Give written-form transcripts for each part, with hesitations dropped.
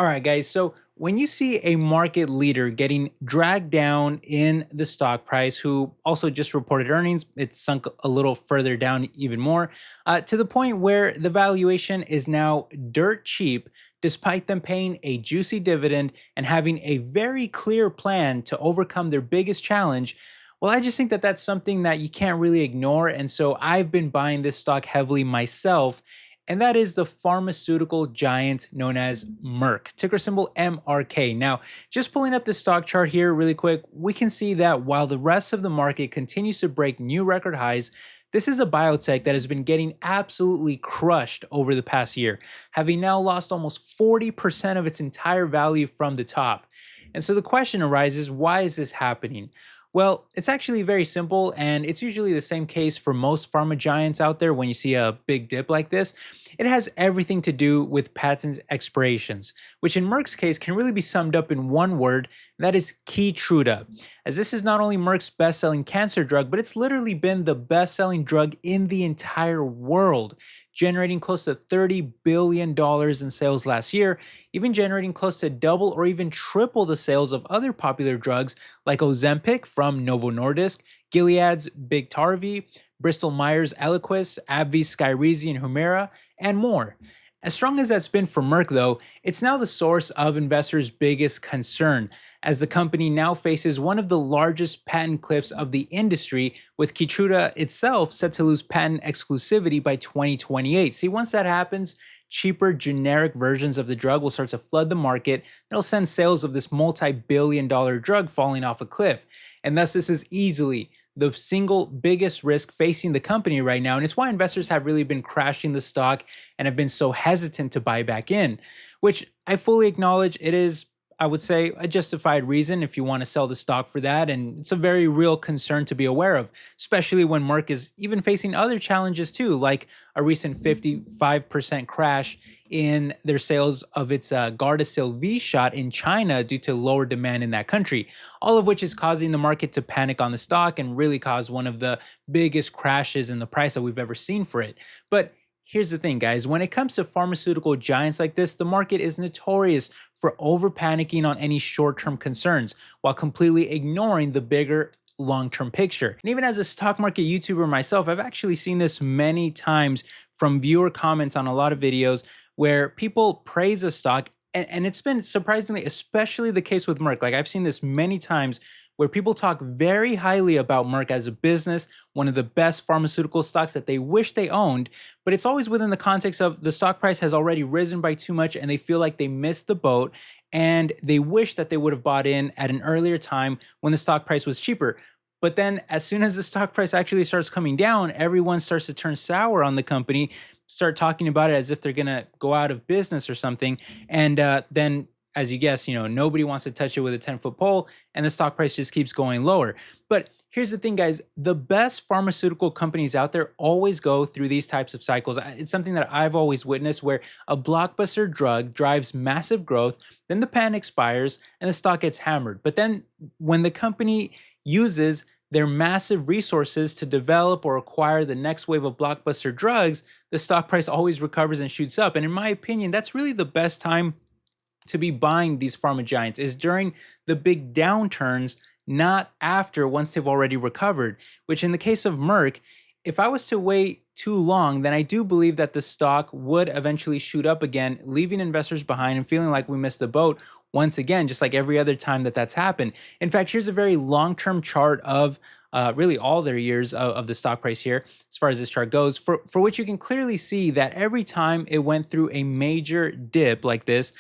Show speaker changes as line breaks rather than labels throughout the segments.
All right, guys. So when you see a market leader getting dragged down in the stock price, who also just reported earnings, it's sunk a little further down even more, to the point where the valuation is now dirt cheap, despite them paying a juicy dividend and having a very clear plan to overcome their biggest challenge. Well, I just think that that's something that you can't really ignore. And so I've been buying this stock heavily myself, and that is the pharmaceutical giant known as Merck, ticker symbol MRK. Now, just pulling up the stock chart here really quick, we can see that while the rest of the market continues to break new record highs, this is a biotech that has been getting absolutely crushed over the past year, having now lost almost 40% of its entire value from the top. And so the question arises, why is this happening? Well, it's actually very simple, and it's usually the same case for most pharma giants out there when you see a big dip like this. It has everything to do with patent expirations, which in Merck's case can really be summed up in one word, and that is Keytruda. As this is not only Merck's best-selling cancer drug, but it's literally been the best-selling drug in the entire world, generating close to $30 billion in sales last year, even generating close to double or even triple the sales of other popular drugs like Ozempic from Novo Nordisk, Gilead's Biktarvy, Bristol Myers Eliquis, AbbVie's Skyrizi and Humira, and more. As strong as that's been for Merck, though, it's now the source of investors' biggest concern, as the company now faces one of the largest patent cliffs of the industry, with Keytruda itself set to lose patent exclusivity by 2028. See, once that happens, cheaper generic versions of the drug will start to flood the market. It'll send sales of this multi-billion-dollar drug falling off a cliff. And thus, this is easily the single biggest risk facing the company right now. And it's why investors have really been crashing the stock and have been so hesitant to buy back in, which I fully acknowledge it is, I would say, a justified reason if you want to sell the stock for that. And it's a very real concern to be aware of, especially when Merck is even facing other challenges too, like a recent 55% crash in their sales of its Gardasil V shot in China due to lower demand in that country, all of which is causing the market to panic on the stock and really cause one of the biggest crashes in the price that we've ever seen for it. But here's the thing, guys. When it comes to pharmaceutical giants like this, the market is notorious for over panicking on any short-term concerns while completely ignoring the bigger long-term picture. And even as a stock market YouTuber myself, I've actually seen this many times from viewer comments on a lot of videos where people praise a stock, and it's been surprisingly, especially the case with Merck. Like, I've seen this many times where people talk very highly about Merck as a business, one of the best pharmaceutical stocks that they wish they owned, but it's always within the context of the stock price has already risen by too much and they feel like they missed the boat and they wish that they would have bought in at an earlier time when the stock price was cheaper. But then as soon as the stock price actually starts coming down, everyone starts to turn sour on the company, start talking about it as if they're going to go out of business or something. And then, as you guess, nobody wants to touch it with a 10-foot pole, and the stock price just keeps going lower. But here's the thing, guys. The best pharmaceutical companies out there always go through these types of cycles. It's something that I've always witnessed, where a blockbuster drug drives massive growth, then the patent expires, and the stock gets hammered. But then when the company uses their massive resources to develop or acquire the next wave of blockbuster drugs, the stock price always recovers and shoots up. And in my opinion, that's really the best time to be buying these pharma giants, is during the big downturns, not after, once they've already recovered, which in the case of Merck, if I was to wait too long, then I do believe that the stock would eventually shoot up again, leaving investors behind and feeling like we missed the boat once again, just like every other time that that's happened. In fact, here's a very long-term chart of really all their years of the stock price here, as far as this chart goes, for which you can clearly see that every time it went through a major dip like this,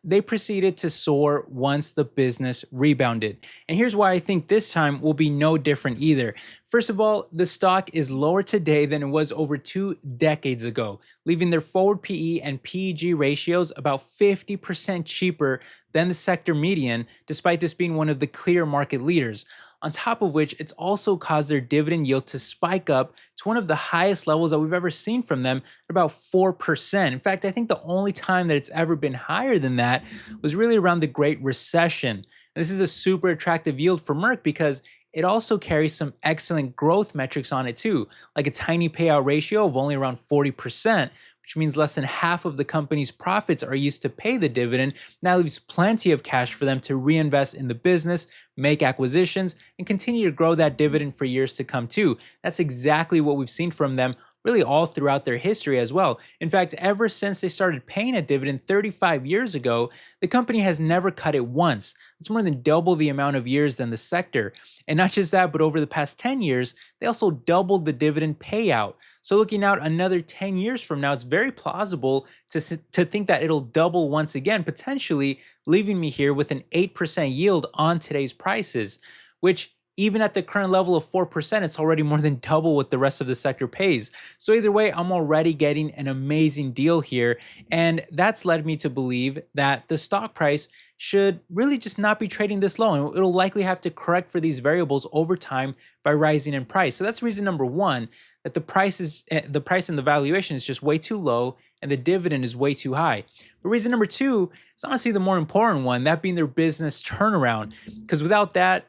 they proceeded to soar once the business rebounded. And here's why I think this time will be no different either. First of all, the stock is lower today than it was over 2 decades ago, leaving their forward PE and PEG ratios about 50% cheaper than the sector median, despite this being one of the clear market leaders. On top of which, it's also caused their dividend yield to spike up to one of the highest levels that we've ever seen from them, at about 4%. In fact, I think the only time that it's ever been higher than that was really around the Great Recession. And this is a super attractive yield for Merck because it also carries some excellent growth metrics on it too, like a tiny payout ratio of only around 40%, which means less than half of the company's profits are used to pay the dividend. That leaves plenty of cash for them to reinvest in the business, make acquisitions, and continue to grow that dividend for years to come too. That's exactly what we've seen from them really all throughout their history as well. In fact, ever since they started paying a dividend 35 years ago, the company has never cut it once. It's more than double the amount of years than the sector. And not just that, but over the past 10 years, they also doubled the dividend payout. So looking out another 10 years from now, it's very plausible to think that it'll double once again, potentially leaving me here with an 8% yield on today's prices, which even at the current level of 4%, it's already more than double what the rest of the sector pays. So either way, I'm already getting an amazing deal here. And that's led me to believe that the stock price should really just not be trading this low. And it'll likely have to correct for these variables over time by rising in price. So that's reason number one, that the price and the valuation is just way too low and the dividend is way too high. But reason number two is honestly the more important one, that being their business turnaround. Because without that,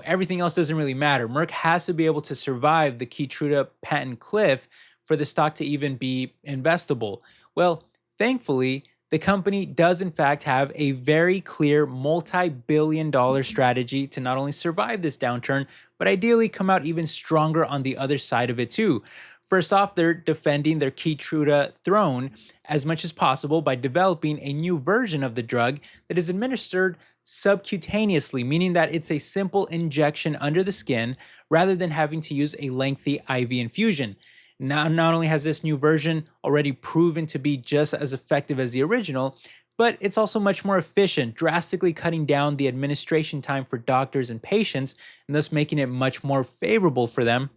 everything else doesn't really matter. Merck has to be able to survive the Keytruda patent cliff for the stock to even be investable. Well, thankfully, the company does in fact have a very clear multi-billion-dollar strategy to not only survive this downturn, but ideally come out even stronger on the other side of it too. First off, they're defending their Keytruda throne as much as possible by developing a new version of the drug that is administered subcutaneously, meaning that it's a simple injection under the skin rather than having to use a lengthy IV infusion. Now, not only has this new version already proven to be just as effective as the original, but it's also much more efficient, drastically cutting down the administration time for doctors and patients, and thus making it much more favorable for them.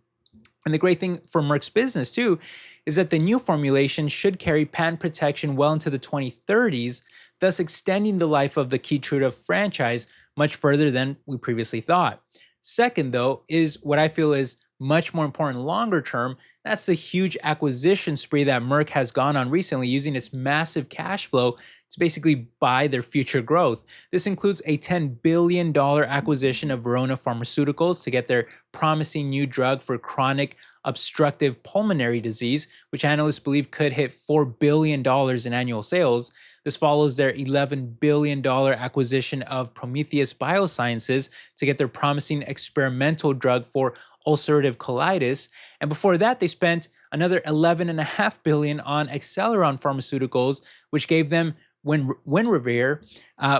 And the great thing for Merck's business too is that the new formulation should carry patent protection well into the 2030s, thus extending the life of the Keytruda franchise much further than we previously thought. Second, though, is what I feel is much more important longer term. That's the huge acquisition spree that Merck has gone on recently, using its massive cash flow to basically buy their future growth. This includes a $10 billion acquisition of Verona Pharmaceuticals to get their promising new drug for chronic obstructive pulmonary disease, which analysts believe could hit $4 billion in annual sales. This follows their $11 billion acquisition of Prometheus Biosciences to get their promising experimental drug for ulcerative colitis. And before that, they spent another $11.5 billion on Acceleron Pharmaceuticals, which gave them Winrevair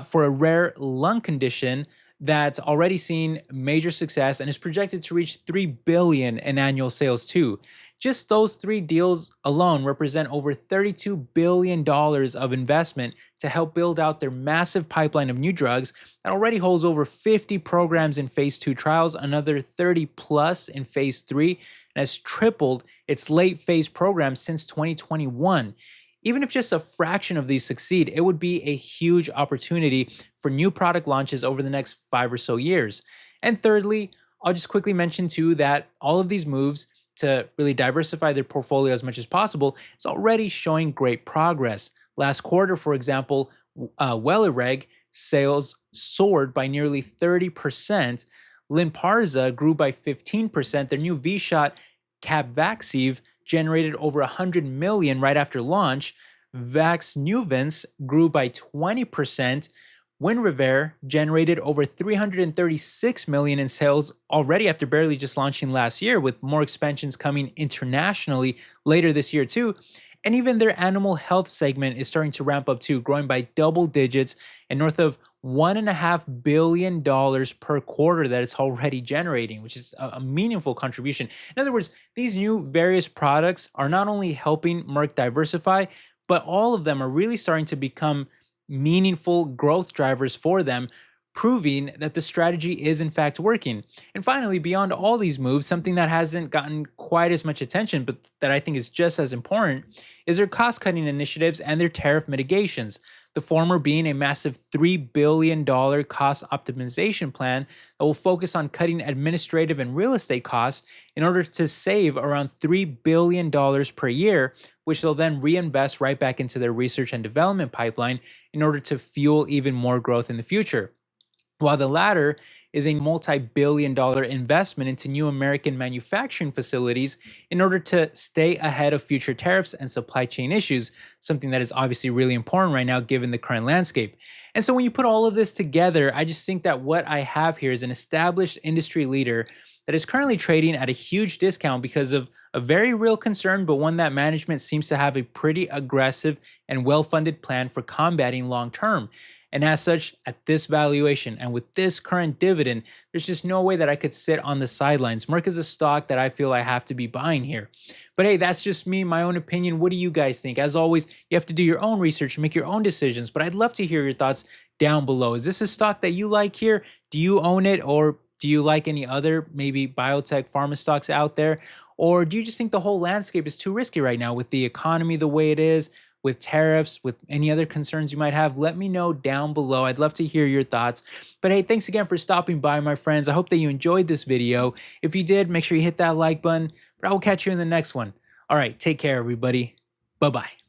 for a rare lung condition that's already seen major success and is projected to reach $3 billion in annual sales too. Just those three deals alone represent over $32 billion of investment to help build out their massive pipeline of new drugs that already holds over 50 programs in phase 2 trials, another 30 plus in phase 3, and has tripled its late phase programs since 2021. Even if just a fraction of these succeed, it would be a huge opportunity for new product launches over the next 5 or so years. And thirdly, I'll just quickly mention too that all of these moves to really diversify their portfolio as much as possible is already showing great progress. Last quarter, for example, Welireg sales soared by nearly 30%. Lynparza grew by 15%. Their new V-Shot Capvaxive generated over $100 million right after launch. Vaxneuvance grew by 20%. Winrevair generated over $336 million in sales already after barely just launching last year, with more expansions coming internationally later this year too. And even their animal health segment is starting to ramp up too, growing by double digits and north of $1.5 billion per quarter that it's already generating, which is a meaningful contribution. In other words, these new various products are not only helping Merck diversify, but all of them are really starting to become meaningful growth drivers for them, proving that the strategy is in fact working. And finally, beyond all these moves, something that hasn't gotten quite as much attention, but that I think is just as important, is their cost-cutting initiatives and their tariff mitigations. The former being a massive $3 billion cost optimization plan that will focus on cutting administrative and real estate costs in order to save around $3 billion per year, which they'll then reinvest right back into their research and development pipeline in order to fuel even more growth in the future. while the latter is a multi-billion-dollar investment into new American manufacturing facilities in order to stay ahead of future tariffs and supply chain issues, something that is obviously really important right now given the current landscape. And so when you put all of this together, I just think that what I have here is an established industry leader that is currently trading at a huge discount because of a very real concern, but one that management seems to have a pretty aggressive and well-funded plan for combating long term. And as such, at this valuation and with this current dividend, there's just no way that I could sit on the sidelines. Merck is a stock that I feel I have to be buying here. But hey, that's just me, my own opinion. What do you guys think? As always, you have to do your own research and make your own decisions, but I'd love to hear your thoughts down below. Is this a stock that you like here? Do you own it, or do you like any other maybe biotech pharma stocks out there? Or do you just think the whole landscape is too risky right now with the economy the way it is, with tariffs, with any other concerns you might have? Let me know down below. I'd love to hear your thoughts. But hey, thanks again for stopping by, my friends. I hope that you enjoyed this video. If you did, make sure you hit that like button. But I will catch you in the next one. All right, take care, everybody. Bye-bye.